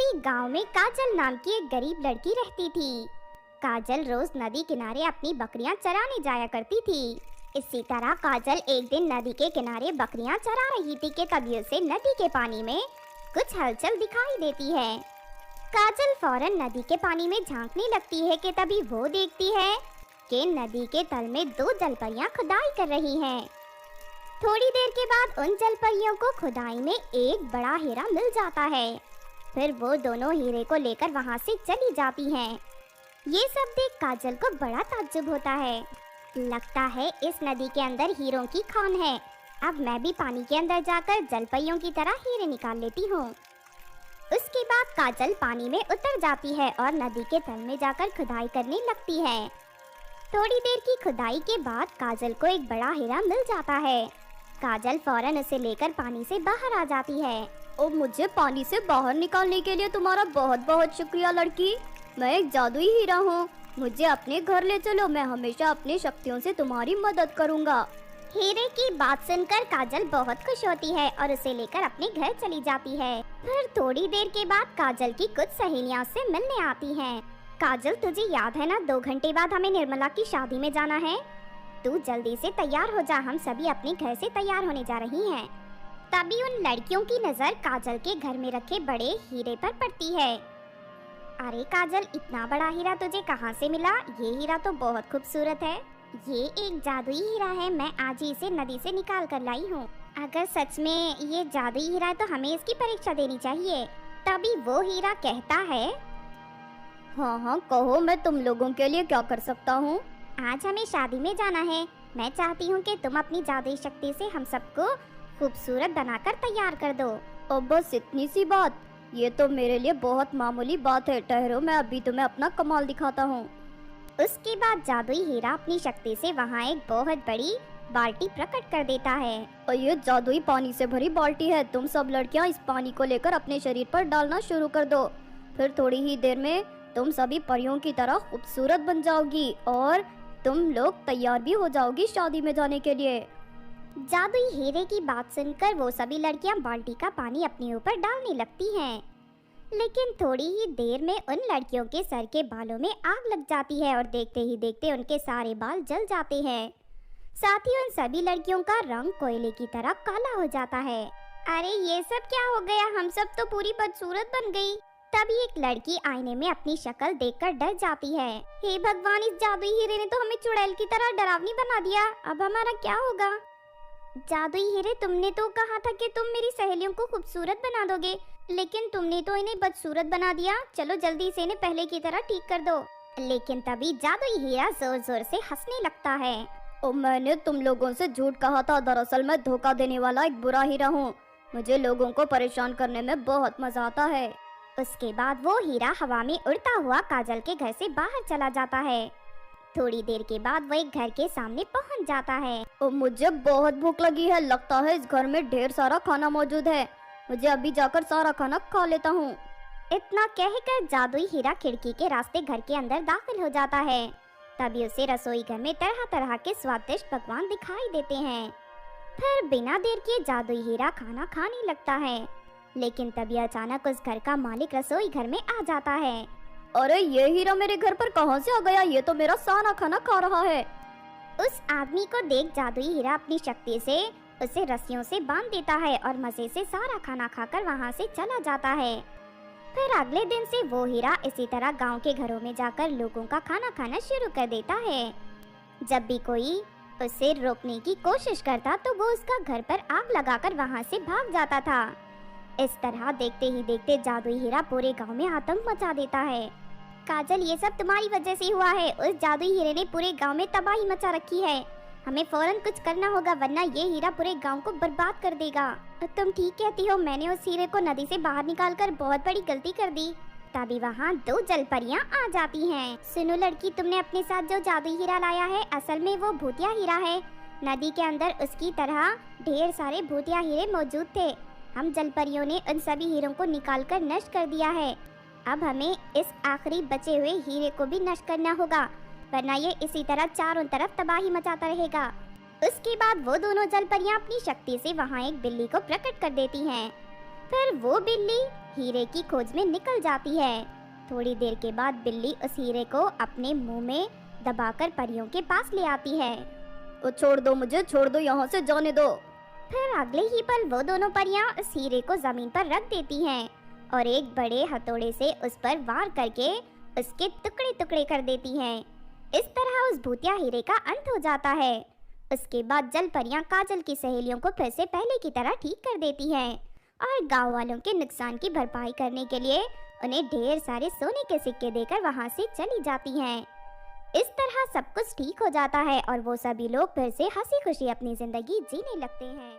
एक गांव में काजल नाम की एक गरीब लड़की रहती थी। काजल रोज नदी किनारे अपनी बकरियां चराने जाया करती थी। इसी तरह काजल एक दिन नदी के किनारे बकरियां चरा रही थी कि तभी उसे नदी के पानी में कुछ हलचल दिखाई देती है। काजल फौरन नदी के पानी में झांकने लगती है कि तभी वो देखती है कि नदी के तल में दो जलपरियां खुदाई कर रही हैं। थोड़ी देर के बाद उन जलपरियों को खुदाई में एक बड़ा हीरा मिल जाता है। फिर वो दोनों हीरे को लेकर वहां से चली जाती हैं। ये सब देख काजल को बड़ा ताज्जुब होता है। लगता है इस नदी के अंदर हीरों की खान है। अब मैं भी पानी के अंदर जाकर जलपरियों की तरह हीरे निकाल लेती हूँ। उसके बाद काजल पानी में उतर जाती है और नदी के तल में जाकर खुदाई करने लगती है। थोड़ी देर की खुदाई के बाद काजल को एक बड़ा हीरा मिल जाता है। काजल फौरन उसे लेकर पानी से बाहर आ जाती है। और मुझे पानी से बाहर निकालने के लिए तुम्हारा बहुत बहुत शुक्रिया लड़की। मैं एक जादुई हीरा हूँ, मुझे अपने घर ले चलो, मैं हमेशा अपनी शक्तियों से तुम्हारी मदद करूँगा। हीरे की बात सुनकर काजल बहुत खुश होती है और उसे लेकर अपने घर चली जाती है। फिर थोड़ी देर के बाद काजल की कुछ सहेलियां से मिलने आती हैं। काजल, तुझे याद है ना, 2 घंटे बाद हमें निर्मला की शादी में जाना है। तू जल्दी से तैयार हो जा, हम सभी अपने घर से तैयार होने जा रही हैं। तभी उन लड़कियों की नजर काजल के घर में रखे बड़े हीरे पर पड़ती है। अरे काजल, इतना बड़ा हीरा तुझे कहाँ से मिला? ये हीरा तो बहुत खूबसूरत है। ये एक जादुई हीरा है, मैं आज ही इसे नदी से निकाल कर लाई हूँ। अगर सच में ये जादुई हीरा है तो हमें इसकी परीक्षा देनी चाहिए। तभी वो हीरा कहता है, हाँ हाँ कहो, मैं तुम लोगों के लिए क्या कर सकता हूँ? आज हमें शादी में जाना है। मैं चाहती हूँ कि तुम अपनी जादुई शक्ति से हम सबको खूबसूरत बनाकर तैयार कर दो। और बस इतनी सी बात? ये तो मेरे लिए बहुत मामूली बात है। ठहरो, मैं अभी तुम्हें अपना कमाल दिखाता हूँ। उसके बाद जादुई हीरा अपनी शक्ति से वहाँ एक बहुत बड़ी बाल्टी प्रकट कर देता है। और ये जादुई पानी से भरी बाल्टी है। तुम सब लड़कियाँ इस पानी को लेकर अपने शरीर पर डालना शुरू कर दो। फिर थोड़ी ही देर में तुम सभी परियों की तरह खूबसूरत बन जाओगी और तुम लोग तैयार भी हो जाओगी शादी में जाने के लिए। जादुई हीरे की बात सुनकर वो सभी लड़कियां बाल्टी का पानी अपने ऊपर डालने लगती हैं। लेकिन थोड़ी ही देर में उन लड़कियों के सर के बालों में आग लग जाती है और देखते ही देखते उनके सारे बाल जल जाते हैं। साथ ही उन सभी लड़कियों का रंग कोयले की तरह काला हो जाता है। अरे ये सब क्या हो गया? हम सब तो पूरी बदसूरत बन गई। तभी एक लड़की आईने में अपनी शक्ल देखकर डर जाती है। हे भगवान, इस जादुई हीरे ने तो हमें चुड़ैल की तरह डरावनी बना दिया। अब हमारा क्या होगा? जादुई हीरे, तुमने तो कहा था कि तुम मेरी सहेलियों को खूबसूरत बना दोगे, लेकिन तुमने तो इन्हें बदसूरत बना दिया। चलो जल्दी से इन्हें पहले की तरह ठीक कर दो। लेकिन तभी जादुई हीरा जोर जोर से हंसने लगता है। ओ, मैंने तुम लोगों से झूठ कहा था। दरअसल मैं धोखा देने वाला एक बुरा हीरा हूँ। मुझे लोगों को परेशान करने में बहुत मजा आता है। उसके बाद वो हीरा हवा में उड़ता हुआ काजल के घर से बाहर चला जाता है। थोड़ी देर के बाद वो एक घर के सामने पहुंच जाता है। और मुझे बहुत भूख लगी है। लगता है इस घर में ढेर सारा खाना मौजूद है। मुझे अभी जाकर सारा खाना खा लेता हूँ। इतना कहकर जादुई हीरा खिड़की के रास्ते घर के अंदर दाखिल हो जाता है। तभी उसे रसोई घर में तरह तरह के स्वादिष्ट पकवान दिखाई देते हैं। फिर बिना देर किए जादुई हीरा खाना खाने लगता है। लेकिन तभी अचानक उस घर का मालिक रसोई घर में आ जाता है। अरे ये हीरा मेरे घर पर कहाँ से आ गया? ये तो मेरा सारा खाना खा रहा है। उस आदमी को देख जादुई हीरा अपनी शक्ति से उसे रस्सियों से बांध देता है और मजे से सारा खाना खाकर वहाँ से चला जाता है। फिर अगले दिन से वो हीरा इसी तरह गांव के घरों में जाकर लोगों का खाना खाना शुरू कर देता है। जब भी कोई उसे रोकने की कोशिश करता तो वो उसका घर पर आग लगाकर वहाँ से भाग जाता था। इस तरह देखते ही देखते जादुई हीरा पूरे गांव में आतंक मचा देता है। काजल, ये सब तुम्हारी वजह से हुआ है। उस जादुई हीरे ने पूरे गांव में तबाही मचा रखी है। हमें फौरन कुछ करना होगा, वरना ये हीरा पूरे गांव को बर्बाद कर देगा। तुम ठीक कहती हो, मैंने उस हीरे को नदी से बाहर निकालकर बहुत बड़ी गलती कर दी। तभी वहाँ 2 जलपरियां आ जाती हैं। सुनो लड़की, तुमने अपने साथ जो जादुई हीरा लाया है, असल में वो भूतिया हीरा है। नदी के अंदर उसकी तरह ढेर सारे भूतिया हीरे मौजूद थे। हम जलपरियों ने उन सभी हीरों को निकालकर नष्ट कर दिया है। अब हमें इस आखिरी बचे हुए हीरे को भी नष्ट करना होगा, वरना ये इसी तरह चारों तरफ तबाही मचाता रहेगा। उसके बाद वो दोनों जलपरियां अपनी शक्ति से वहाँ एक बिल्ली को प्रकट कर देती हैं। फिर वो बिल्ली हीरे की खोज में निकल जाती है। थोड़ी देर के बाद बिल्ली उस हीरे को अपने मुंह में दबाकर परियों के पास ले आती है। ओ छोड़ दो मुझे, छोड़ दो, यहाँ से जाने दो। फिर अगले ही पल वो दोनों परियां उस हीरे को जमीन पर रख देती हैं और एक बड़े हथौड़े से उस पर वार करके उसके टुकड़े टुकड़े कर देती हैं। इस तरह उस भूतिया हीरे का अंत हो जाता है। उसके बाद जल परियां काजल की सहेलियों को फिर से पहले की तरह ठीक कर देती हैं और गांव वालों के नुकसान की भरपाई करने के लिए उन्हें ढेर सारे सोने के सिक्के देकर वहां से चली जाती हैं। इस तरह सब कुछ ठीक हो जाता है और वो सभी लोग फिर से हंसी खुशी अपनी जिंदगी जीने लगते हैं।